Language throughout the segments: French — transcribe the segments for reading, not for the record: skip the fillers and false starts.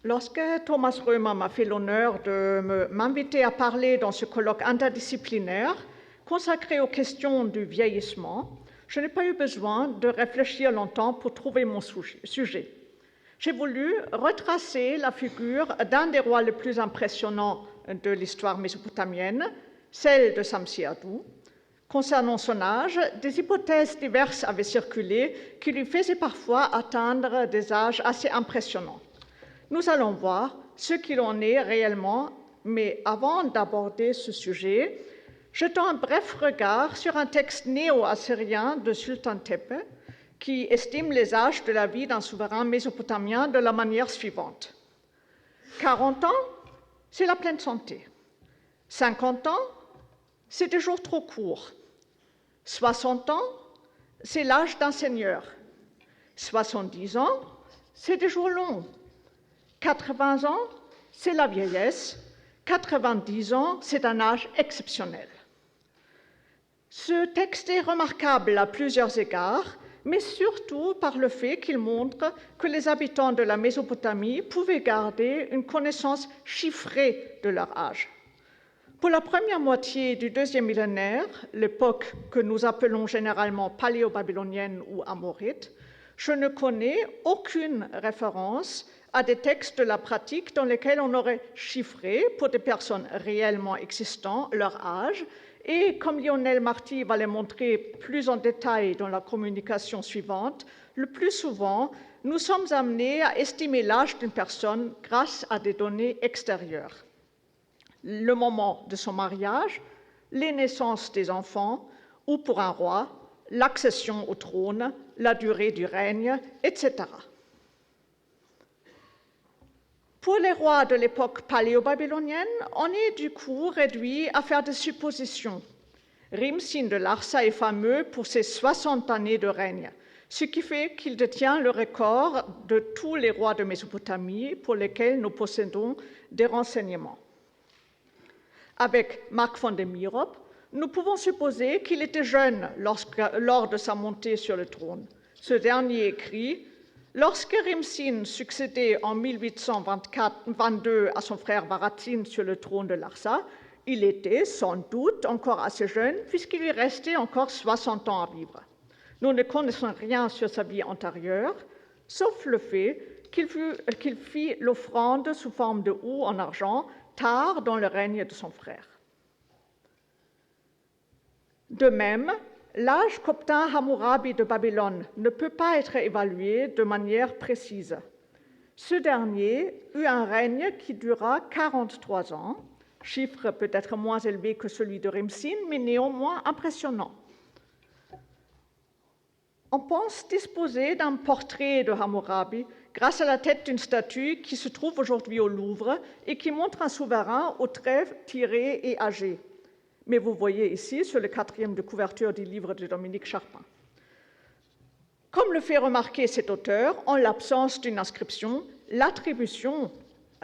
Lorsque Thomas Römer m'a fait l'honneur de m'inviter à parler dans ce colloque interdisciplinaire consacré aux questions du vieillissement, je n'ai pas eu besoin de réfléchir longtemps pour trouver mon sujet. J'ai voulu retracer la figure d'un des rois les plus impressionnants de l'histoire mésopotamienne, celle de Samsi-Addu. Concernant son âge, des hypothèses diverses avaient circulé qui lui faisaient parfois atteindre des âges assez impressionnants. Nous allons voir ce qu'il en est réellement, mais avant d'aborder ce sujet, jetons un bref regard sur un texte néo-assyrien de Sultan Tepe qui estime les âges de la vie d'un souverain mésopotamien de la manière suivante. 40 ans, c'est la pleine santé. 50 ans, c'est des jours trop courts. 60 ans, c'est l'âge d'un seigneur. 70 ans, c'est des jours longs. 80 ans, c'est la vieillesse. 90 ans, c'est un âge exceptionnel. Ce texte est remarquable à plusieurs égards, mais surtout par le fait qu'il montre que les habitants de la Mésopotamie pouvaient garder une connaissance chiffrée de leur âge. Pour la première moitié du deuxième millénaire, l'époque que nous appelons généralement paléo-babylonienne ou amorite, je ne connais aucune référence à des textes de la pratique dans lesquels on aurait chiffré, pour des personnes réellement existantes, leur âge, et comme Lionel Marty va le montrer plus en détail dans la communication suivante, le plus souvent, nous sommes amenés à estimer l'âge d'une personne grâce à des données extérieures. Le moment de son mariage, les naissances des enfants, ou pour un roi, l'accession au trône, la durée du règne, etc. Pour les rois de l'époque paléo-babylonienne, on est du coup réduit à faire des suppositions. Rimsin de Larsa est fameux pour ses 60 années de règne, ce qui fait qu'il détient le record de tous les rois de Mésopotamie pour lesquels nous possédons des renseignements. Avec Marc von der Mirop, nous pouvons supposer qu'il était jeune lors de sa montée sur le trône. Ce dernier écrit « Lorsque Rimsin succédait en 1822 à son frère Baratin sur le trône de Larsa, il était sans doute encore assez jeune puisqu'il lui restait encore 60 ans à vivre. Nous ne connaissons rien sur sa vie antérieure, sauf le fait qu'il fit l'offrande sous forme de houx en argent tard dans le règne de son frère. De même, l'âge qu'obtint Hammurabi de Babylone ne peut pas être évalué de manière précise. Ce dernier eut un règne qui dura 43 ans, chiffre peut-être moins élevé que celui de Rimsin, mais néanmoins impressionnant. On pense disposer d'un portrait de Hammurabi grâce à la tête d'une statue qui se trouve aujourd'hui au Louvre et qui montre un souverain aux traits tirés et âgés. Mais vous voyez ici, sur le 4e de couverture du livre de Dominique Charpin. Comme le fait remarquer cet auteur, en l'absence d'une inscription, l'attribution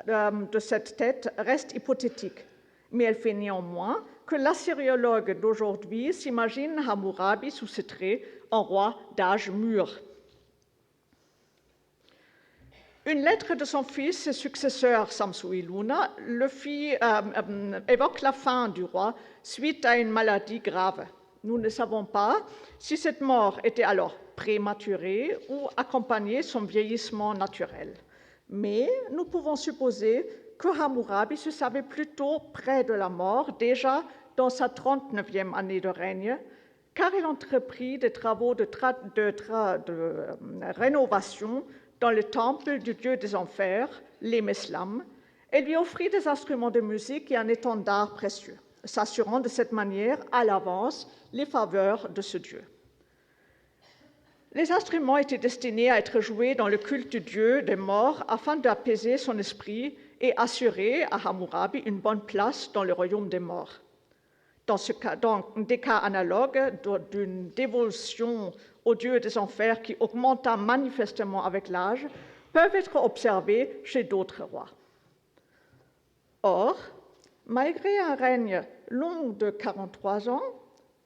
de cette tête reste hypothétique, mais elle fait néanmoins que l'assyriologue d'aujourd'hui s'imagine Hammurabi sous ses traits en roi d'âge mûr. Une lettre de son fils et successeur Samsu-Iluna évoque la fin du roi suite à une maladie grave. Nous ne savons pas si cette mort était alors prématurée ou accompagnait son vieillissement naturel. Mais nous pouvons supposer que Hammurabi se savait plutôt près de la mort, déjà dans sa 39e année de règne, car il entreprit des travaux de rénovation dans le temple du dieu des enfers, les Meslam, et lui offrit des instruments de musique et un étendard précieux, s'assurant de cette manière à l'avance les faveurs de ce dieu. Les instruments étaient destinés à être joués dans le culte du dieu des morts afin d'apaiser son esprit et assurer à Hammurabi une bonne place dans le royaume des morts. Dans des cas analogues d'une dévotion au dieu des enfers qui augmenta manifestement avec l'âge, peuvent être observés chez d'autres rois. Or, malgré un règne long de 43 ans,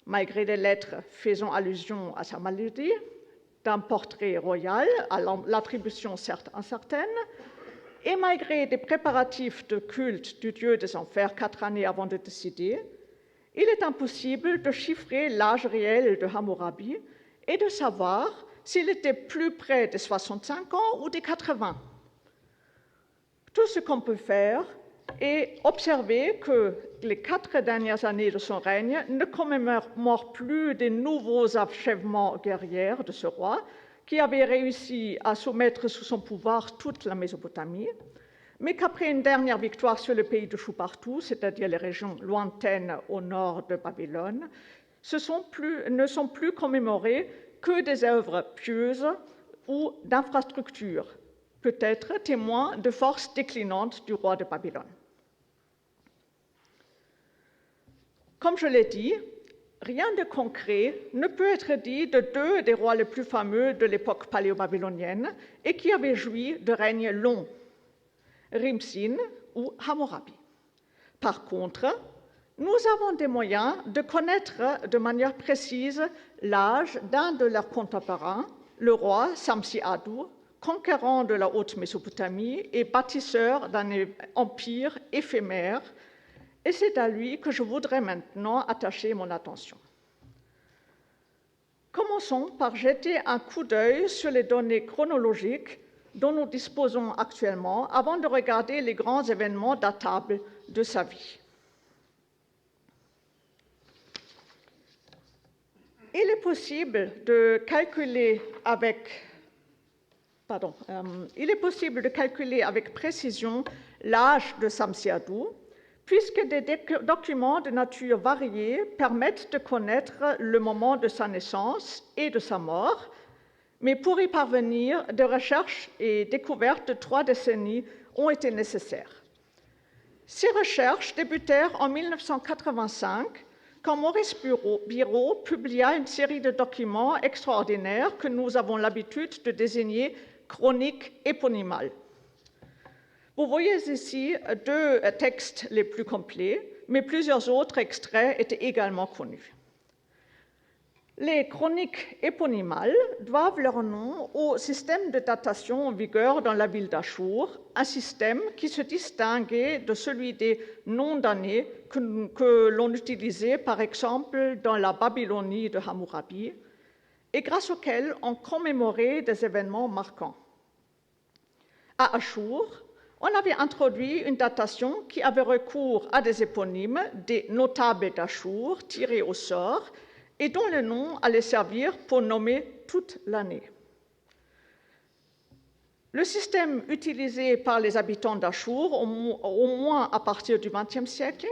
malgré des lettres faisant allusion à sa maladie, d'un portrait royal à l'attribution certes incertaine, et malgré des préparatifs de culte du dieu des enfers 4 années avant de décider, il est impossible de chiffrer l'âge réel de Hammurabi et de savoir s'il était plus près des 65 ans ou des 80. Tout ce qu'on peut faire est observer que les 4 dernières années de son règne ne commémorent plus des nouveaux achèvements guerriers de ce roi, qui avait réussi à soumettre sous son pouvoir toute la Mésopotamie, mais qu'après une dernière victoire sur le pays de Choupartou, c'est-à-dire les régions lointaines au nord de Babylone, ne sont plus commémorées que des œuvres pieuses ou d'infrastructures, peut-être témoins de forces déclinantes du roi de Babylone. Comme je l'ai dit, rien de concret ne peut être dit de 2 des rois les plus fameux de l'époque paléo-babylonienne et qui avaient joui de règnes longs, Rimsin ou Hammurabi. Par contre, nous avons des moyens de connaître de manière précise l'âge d'un de leurs contemporains, le roi Samsi-Adou, conquérant de la Haute-Mésopotamie et bâtisseur d'un empire éphémère, et c'est à lui que je voudrais maintenant attacher mon attention. Commençons par jeter un coup d'œil sur les données chronologiques dont nous disposons actuellement avant de regarder les grands événements datables de sa vie. Il est possible de calculer avec précision l'âge de Samsi-Adou, puisque des documents de nature variée permettent de connaître le moment de sa naissance et de sa mort, mais pour y parvenir, des recherches et découvertes de 3 décennies ont été nécessaires. Ces recherches débutèrent en 1985, quand Maurice Biraud publia une série de documents extraordinaires que nous avons l'habitude de désigner chroniques éponymales. Vous voyez ici 2 textes les plus complets, mais plusieurs autres extraits étaient également connus. Les chroniques éponymales doivent leur nom au système de datation en vigueur dans la ville d'Achour, un système qui se distinguait de celui des noms d'années que l'on utilisait par exemple dans la Babylonie de Hammurabi, et grâce auquel on commémorait des événements marquants. À Achour, on avait introduit une datation qui avait recours à des éponymes des notables d'Achour tirés au sort et dont le nom allait servir pour nommer toute l'année. Le système utilisé par les habitants d'Achour, au moins à partir du XXe siècle,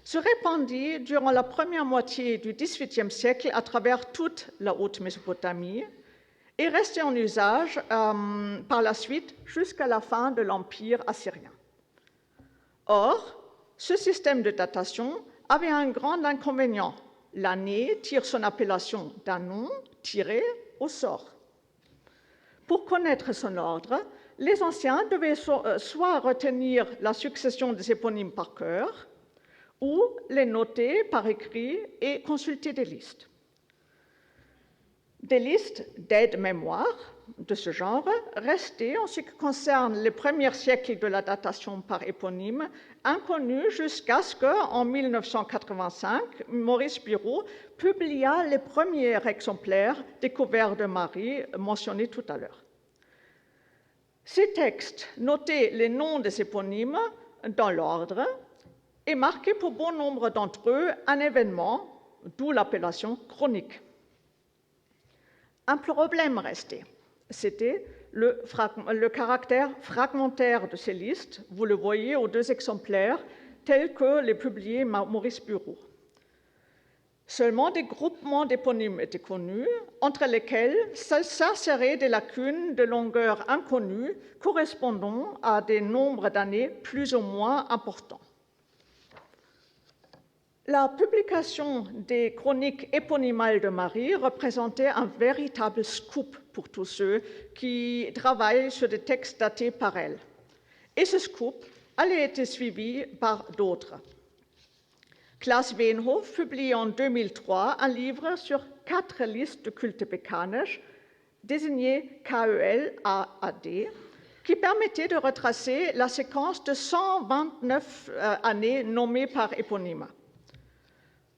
se répandit durant la première moitié du XVIIIe siècle à travers toute la Haute-Mésopotamie, et resté en usage par la suite jusqu'à la fin de l'Empire assyrien. Or, ce système de datation avait un grand inconvénient. L'année tire son appellation d'un nom tiré au sort. Pour connaître son ordre, les anciens devaient soit retenir la succession des éponymes par cœur, ou les noter par écrit et consulter des listes. Des listes d'aide-mémoire de ce genre restaient, en ce qui concerne les premiers siècles de la datation par éponyme, inconnues jusqu'à ce qu'en 1985, Maurice Biraud publia les premiers exemplaires des couverts de Marie mentionnés tout à l'heure. Ces textes notaient les noms des éponymes dans l'ordre et marquaient pour bon nombre d'entre eux un événement, d'où l'appellation chronique. Un problème restait, c'était le caractère fragmentaire de ces listes, vous le voyez aux 2 exemplaires, tels que les publiés Maurice Biraud. Seulement des groupements d'éponymes étaient connus, entre lesquels s'inséraient des lacunes de longueur inconnue correspondant à des nombres d'années plus ou moins importants. La publication des chroniques éponymales de Marie représentait un véritable scoop pour tous ceux qui travaillent sur des textes datés par elle. Et ce scoop allait être suivi par d'autres. Klaas Weenhof publie en 2003 un livre sur 4 listes de culte mécanique, désignées KELAAD, qui permettait de retracer la séquence de 129 années nommées par éponyme.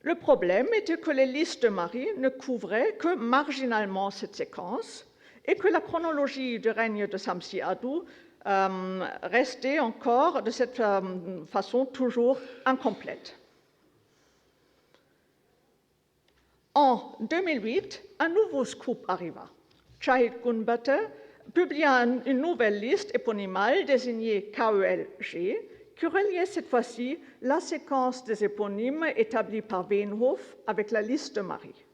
Le problème était que les listes de Marie ne couvraient que marginalement cette séquence et que la chronologie du règne de Samsi-Adou restait encore de cette façon toujours incomplète. En 2008, un nouveau scoop arriva. Chahid Gunbate publia une nouvelle liste éponymale désignée KELG qui reliait cette fois-ci la séquence des éponymes établie par Veenhoff avec la liste de Marie.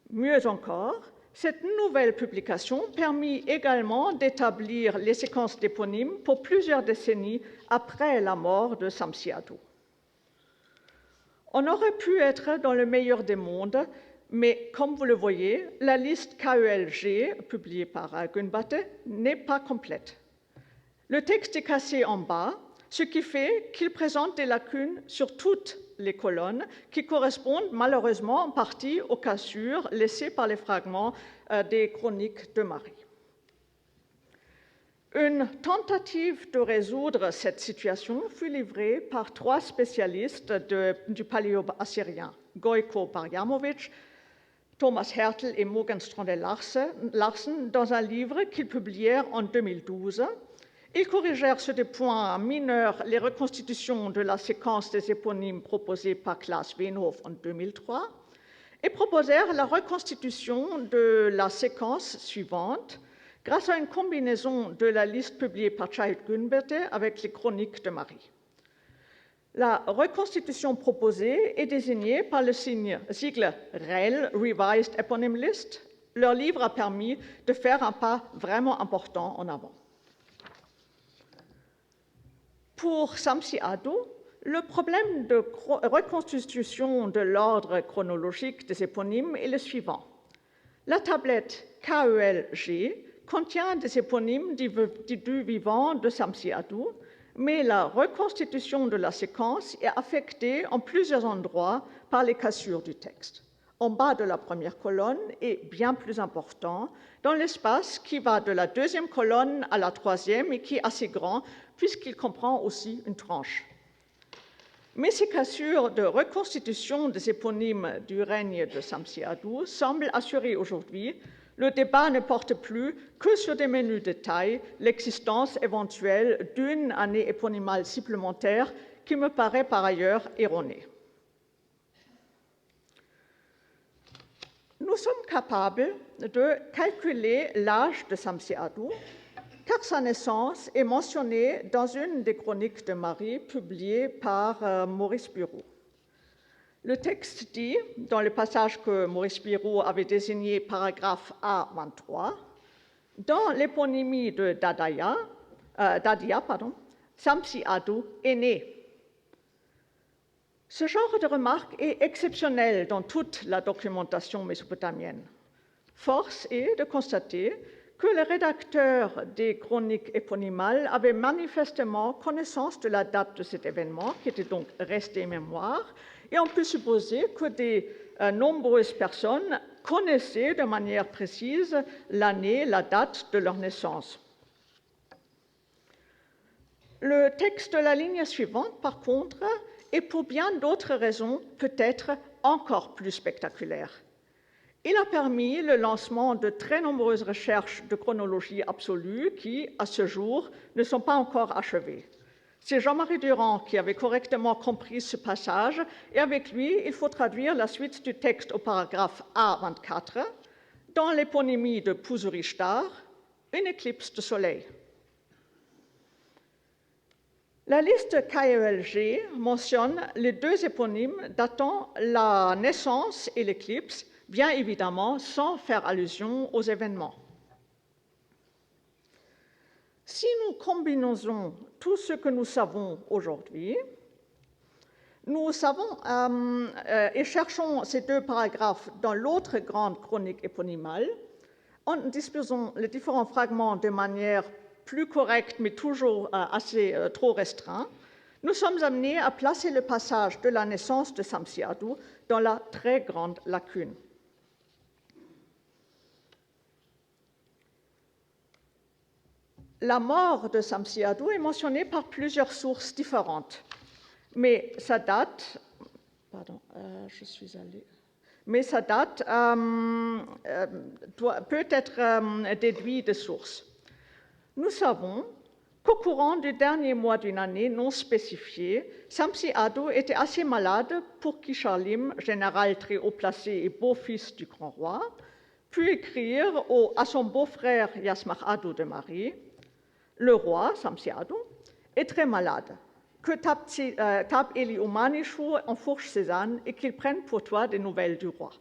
Mieux encore, cette nouvelle publication permit également d'établir les séquences d'éponymes pour plusieurs décennies après la mort de Samsi-Adou. On aurait pu être dans le meilleur des mondes, mais comme vous le voyez, la liste KELG, publiée par Gunbate, n'est pas complète. Le texte est cassé en bas, ce qui fait qu'il présente des lacunes sur toutes les colonnes qui correspondent malheureusement en partie aux cassures laissées par les fragments des chroniques de Marie. Une tentative de résoudre cette situation fut livrée par 3 spécialistes du paléo-assyrien, Gojko Barjamovic, Thomas Hertel et Morgan Strandell-Larsen, dans un livre qu'ils publièrent en 2012. Ils corrigèrent sur des points mineurs les reconstitutions de la séquence des éponymes proposées par Klaas Veenhoff en 2003 et proposèrent la reconstitution de la séquence suivante grâce à une combinaison de la liste publiée par Chahid Gunbate avec les chroniques de Marie. La reconstitution proposée est désignée par le sigle REL, Revised Eponym List. Leur livre a permis de faire un pas vraiment important en avant. Pour Samsi-Adou, le problème de reconstitution de l'ordre chronologique des éponymes est le suivant. La tablette KELG contient des éponymes du vivant de Samsi-Adou, mais la reconstitution de la séquence est affectée en plusieurs endroits par les cassures du texte. En bas de la première colonne et bien plus important, dans l'espace qui va de la deuxième colonne à la troisième et qui est assez grand puisqu'il comprend aussi une tranche. Mais ces cassures de reconstitution des éponymes du règne de Samsi-Adou semblent assurer aujourd'hui. Le débat ne porte plus que sur des menus détails, l'existence éventuelle d'une année éponymale supplémentaire qui me paraît par ailleurs erronée. Nous sommes capables de calculer l'âge de Samsi-Adou car sa naissance est mentionnée dans une des chroniques de Marie publiées par Maurice Bureau. Le texte dit, dans le passage que Maurice Bureau avait désigné paragraphe A23, dans l'éponymie de Dadia, Samsi-Adou est né. Ce genre de remarque est exceptionnel dans toute la documentation mésopotamienne. Force est de constater que le rédacteur des chroniques éponymales avait manifestement connaissance de la date de cet événement, qui était donc resté mémoire, et on peut supposer que des nombreuses personnes connaissaient de manière précise l'année, la date de leur naissance. Le texte de la ligne suivante, par contre, est pour bien d'autres raisons peut-être encore plus spectaculaire. Il a permis le lancement de très nombreuses recherches de chronologie absolue qui, à ce jour, ne sont pas encore achevées. C'est Jean-Marie Durand qui avait correctement compris ce passage et avec lui, il faut traduire la suite du texte au paragraphe A24 dans l'éponymie de Puzuri-Shtar, une éclipse de soleil. La liste KELG mentionne les 2 éponymes datant la naissance et l'éclipse, bien évidemment sans faire allusion aux événements. Si nous combinons tout ce que nous savons aujourd'hui, nous savons et cherchons ces 2 paragraphes dans l'autre grande chronique éponymale, en disposant les différents fragments de manière plus correcte, mais toujours trop restreint, nous sommes amenés à placer le passage de la naissance de Samsi-Adou dans la très grande lacune. La mort de Samsi-Adou est mentionnée par plusieurs sources différentes, mais sa date, peut être déduite de sources. Nous savons qu'au courant du dernier mois d'une année non spécifiée, Samsi-Adou était assez malade pour qu'Isharlim, général très haut placé et beau-fils du grand roi, pût écrire à son beau-frère Yasmach-Adou de Mari: le roi, Samsi-Adou, est très malade, que Tab Eli Umanishu enfourche ses ânes et qu'il prenne pour toi des nouvelles du roi.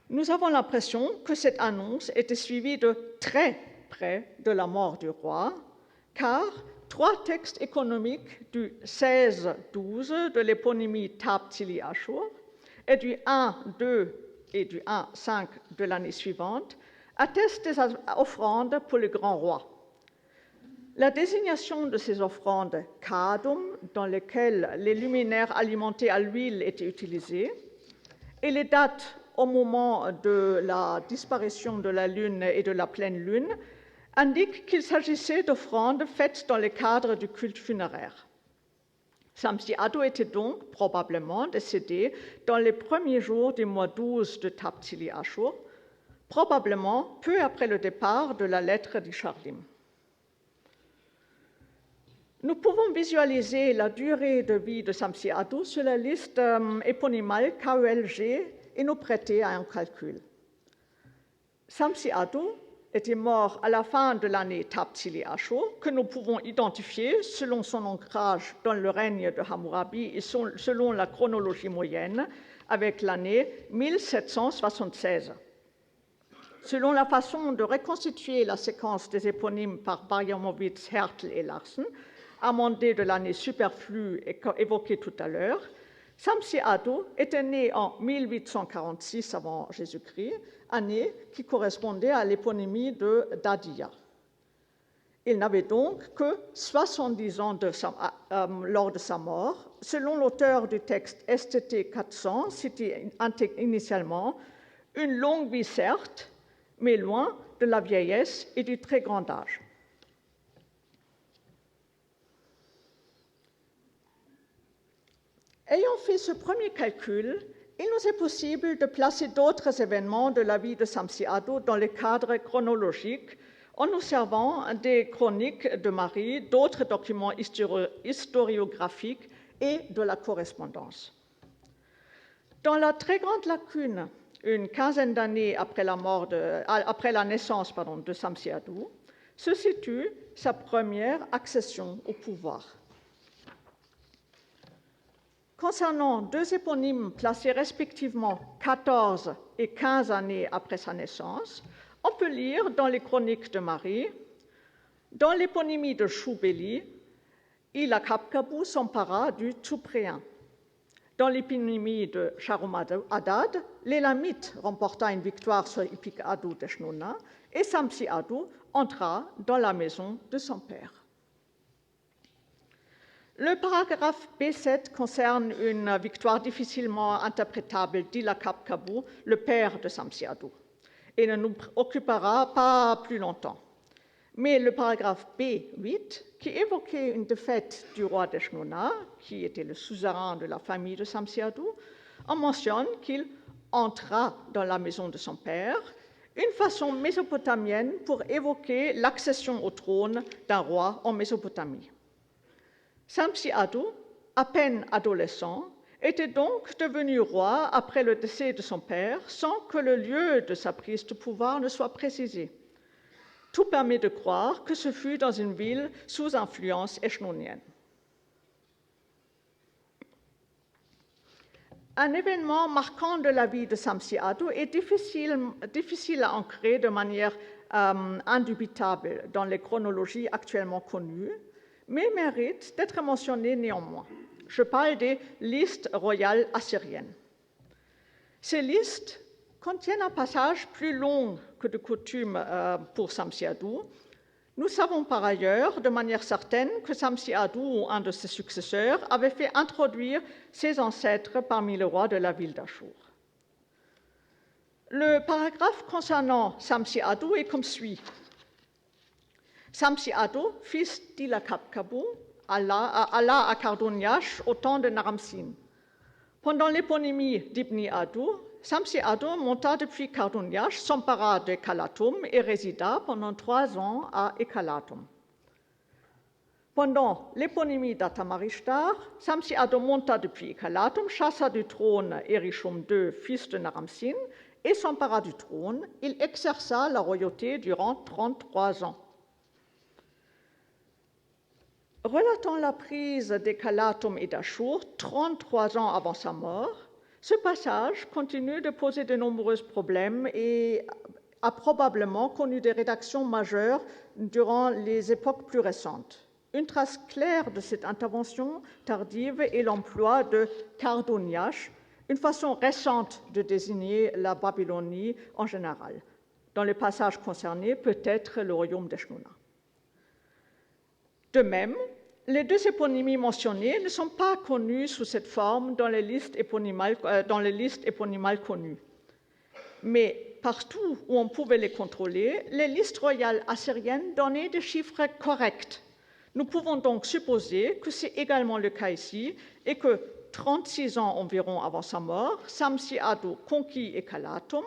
Nous avons l'impression que cette annonce était suivie de très près de la mort du roi, car 3 textes économiques du 16-12 de l'éponymie Tab Tili Ashur et du 1-2 et du 1-5 de l'année suivante attestent des offrandes pour le grand roi. La désignation de ces offrandes kadum, dans lesquelles les luminaires alimentés à l'huile étaient utilisés, et les dates au moment de la disparition de la lune et de la pleine lune indiquent qu'il s'agissait d'offrandes faites dans le cadre du culte funéraire. Samsi-Adou était donc probablement décédé dans les premiers jours du mois 12 de Tab Tili Ashur, probablement peu après le départ de la lettre d'Isharlim. Nous pouvons visualiser la durée de vie de Samsi-Adou sur la liste éponymale KELG et nous prêter à un calcul. Samsi-Adou était mort à la fin de l'année Tab Tili Ashur, que nous pouvons identifier selon son ancrage dans le règne de Hammurabi et selon la chronologie moyenne, avec l'année 1776. Selon la façon de reconstituer la séquence des éponymes par Barjamovitz, Hertel et Larsen, amendée de l'année superflue évoquée tout à l'heure, Samsi-Adou était né en 1846 avant Jésus-Christ, année qui correspondait à l'éponymie de Dadiya. Il n'avait donc que 70 ans lors de sa mort, selon l'auteur du texte STT 400, cité initialement, une longue vie certes, mais loin de la vieillesse et du très grand âge. Ayant fait ce premier calcul, il nous est possible de placer d'autres événements de la vie de Samsi-Adou dans le cadre chronologique en nous servant des chroniques de Marie, d'autres documents historiographiques et de la correspondance. Dans la très grande lacune, une quinzaine d'années après la naissance de Samsi-Adou, se situe sa première accession au pouvoir. Concernant 2 éponymes placés respectivement 14 et 15 années après sa naissance, on peut lire dans les chroniques de Marie: dans l'éponymie de Choubeli, Ilakabkabu s'empara du Tsupréen. Dans l'éponymie de Sharum-Adad, l'Élamite remporta une victoire sur Ipik-Adou de Shnouna et Samsi-Adou entra dans la maison de son père. Le paragraphe B7 concerne une victoire difficilement interprétable d'Ilakabkabu, le père de Samsi-Adou, et ne nous occupera pas plus longtemps. Mais le paragraphe B8, qui évoquait une défaite du roi d'Eshnouna, qui était le suzerain de la famille de Samsi-Adou, en mentionne qu'il entra dans la maison de son père, une façon mésopotamienne pour évoquer l'accession au trône d'un roi en Mésopotamie. Samsi-Adou, à peine adolescent, était donc devenu roi après le décès de son père sans que le lieu de sa prise de pouvoir ne soit précisé. Tout permet de croire que ce fut dans une ville sous influence eshnonienne. Un événement marquant de la vie de Samsi-Adou est difficile à ancrer de manière indubitable dans les chronologies actuellement connues, mais mérite d'être mentionné néanmoins. Je parle des listes royales assyriennes. Ces listes contiennent un passage plus long que de coutume pour Samsi-Adou. Nous savons par ailleurs de manière certaine que Samsi-Adou ou un de ses successeurs avait fait introduire ses ancêtres parmi les rois de la ville d'Achour. Le paragraphe concernant Samsi-Adou est comme suit. Samsi Ado, fils d'Ila Kapkabu, alla à Karduniash au temps de Naram-Sin. Pendant l'éponymie d'Ibni Ado, Samsi Ado monta depuis Karduniash, s'empara de Ekalatum et résida pendant 3 ans à Ekalatum. Pendant l'éponymie d'Atamarishtar, Samsi Ado monta depuis Ekalatum, chassa du trône Erishum II, fils de Naram-Sin, et s'empara du trône. Il exerça la royauté durant 33 ans. Relatant la prise d'Ekalatum et d'Achour 33 ans avant sa mort, ce passage continue de poser de nombreux problèmes et a probablement connu des rédactions majeures durant les époques plus récentes. Une trace claire de cette intervention tardive est l'emploi de Karduniash, une façon récente de désigner la Babylonie en général. Dans les passages concernés, peut-être le royaume d'Eshnouna. De même, les 2 éponymies mentionnées ne sont pas connues sous cette forme dans les listes éponymales connues. Mais partout où on pouvait les contrôler, les listes royales assyriennes donnaient des chiffres corrects. Nous pouvons donc supposer que c'est également le cas ici et que 36 ans environ avant sa mort, Samsi Ado conquit Ekalatum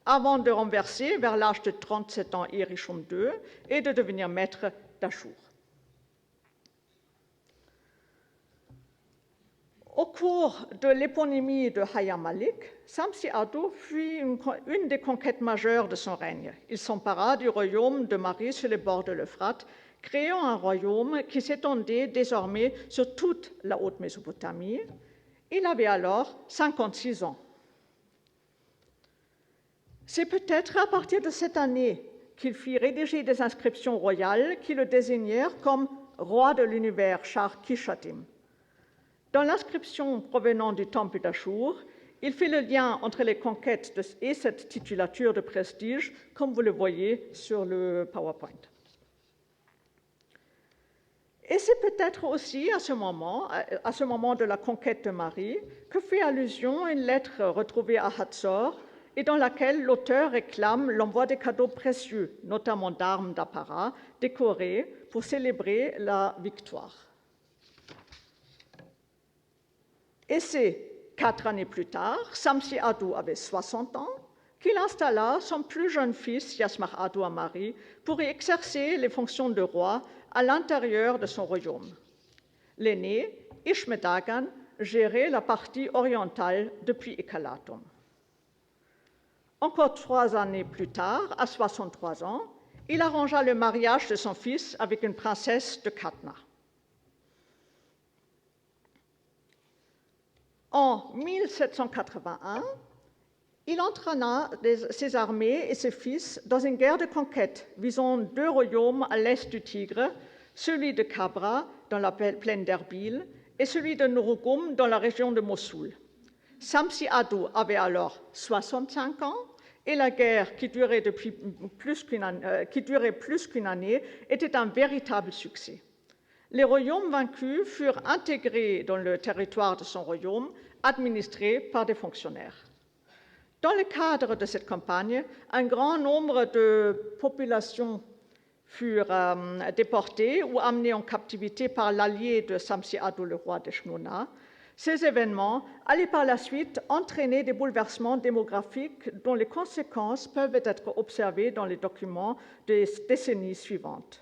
avant de renverser vers l'âge de 37 ans Erishum II et de devenir maître d'Achour. Au cours de l'éponymie de Hayam Malik, Samsi Ado fut une des conquêtes majeures de son règne. Il s'empara du royaume de Mari sur les bords de l'Euphrate, créant un royaume qui s'étendait désormais sur toute la haute Mésopotamie. Il avait alors 56 ans. C'est peut-être à partir de cette année qu'il fit rédiger des inscriptions royales qui le désignèrent comme roi de l'univers, Shar Kishatim. Dans l'inscription provenant du temple d'Achour, il fait le lien entre les conquêtes et cette titulature de prestige, comme vous le voyez sur le PowerPoint. Et c'est peut-être aussi à ce moment de la conquête de Mari, que fait allusion une lettre retrouvée à Hatzor et dans laquelle l'auteur réclame l'envoi des cadeaux précieux, notamment d'armes d'apparat décorées pour célébrer la victoire. Et c'est 4 années plus tard, Samsi Ado avait 60 ans, qu'il installa son plus jeune fils, Yasmach Ado à Mari, pour y exercer les fonctions de roi à l'intérieur de son royaume. L'aîné, Ishmedagan, gérait la partie orientale depuis Ekalatum. Encore 3 années plus tard, à 63 ans, il arrangea le mariage de son fils avec une princesse de Katna. En 1781, il entraîna ses armées et ses fils dans une guerre de conquête visant 2 royaumes à l'est du Tigre, celui de Kabra dans la plaine d'Erbil et celui de Nurugum dans la région de Mossoul. Samsi Ado avait alors 65 ans et la guerre, qui durait plus qu'une année, était un véritable succès. Les royaumes vaincus furent intégrés dans le territoire de son royaume, administrés par des fonctionnaires. Dans le cadre de cette campagne, un grand nombre de populations furent déportées ou amenées en captivité par l'allié de Samsi Ado, le roi d'Eshnouna. Ces événements allaient par la suite entraîner des bouleversements démographiques dont les conséquences peuvent être observées dans les documents des décennies suivantes.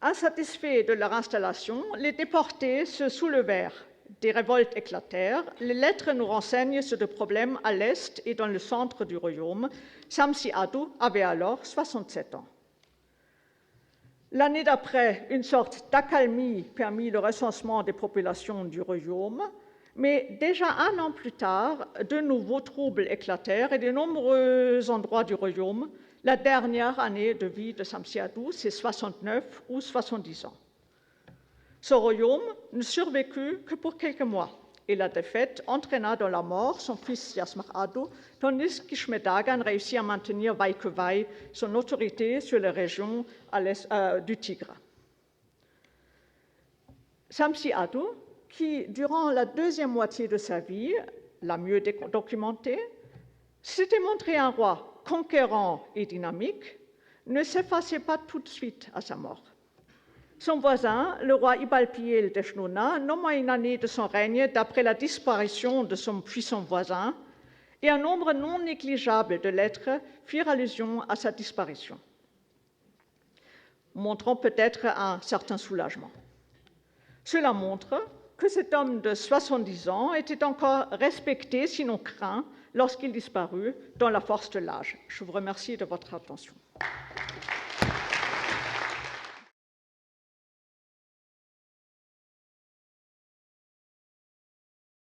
Insatisfaits de leur installation, les déportés se soulevèrent, des révoltes éclatèrent. Les lettres nous renseignent sur des problèmes à l'est et dans le centre du royaume. Samsi Ado avait alors 67 ans. L'année d'après, une sorte d'accalmie permit le recensement des populations du royaume, mais déjà 1 an plus tard, de nouveaux troubles éclatèrent et de nombreux endroits du royaume. La dernière année de vie de Samsi Ado, c'est 69 ou 70 ans. Ce royaume ne survécut que pour quelques mois, et la défaite entraîna dans la mort son fils Yasmach Ado, tandis qu'Ishmedagan réussit à maintenir vaille que vaille son autorité sur les régions à l'est du Tigre. Samsi Ado, qui, durant la 2e moitié de sa vie, la mieux documentée, s'était montré un roi conquérant et dynamique, ne s'effaçait pas tout de suite à sa mort. Son voisin, le roi Ibalpiel d'Eshnona, nomma une année de son règne d'après la disparition de son puissant voisin, et un nombre non négligeable de lettres firent allusion à sa disparition, montrant peut-être un certain soulagement. Cela montre que cet homme de 70 ans était encore respecté, sinon craint, lorsqu'il disparut dans la force de l'âge. Je vous remercie de votre attention.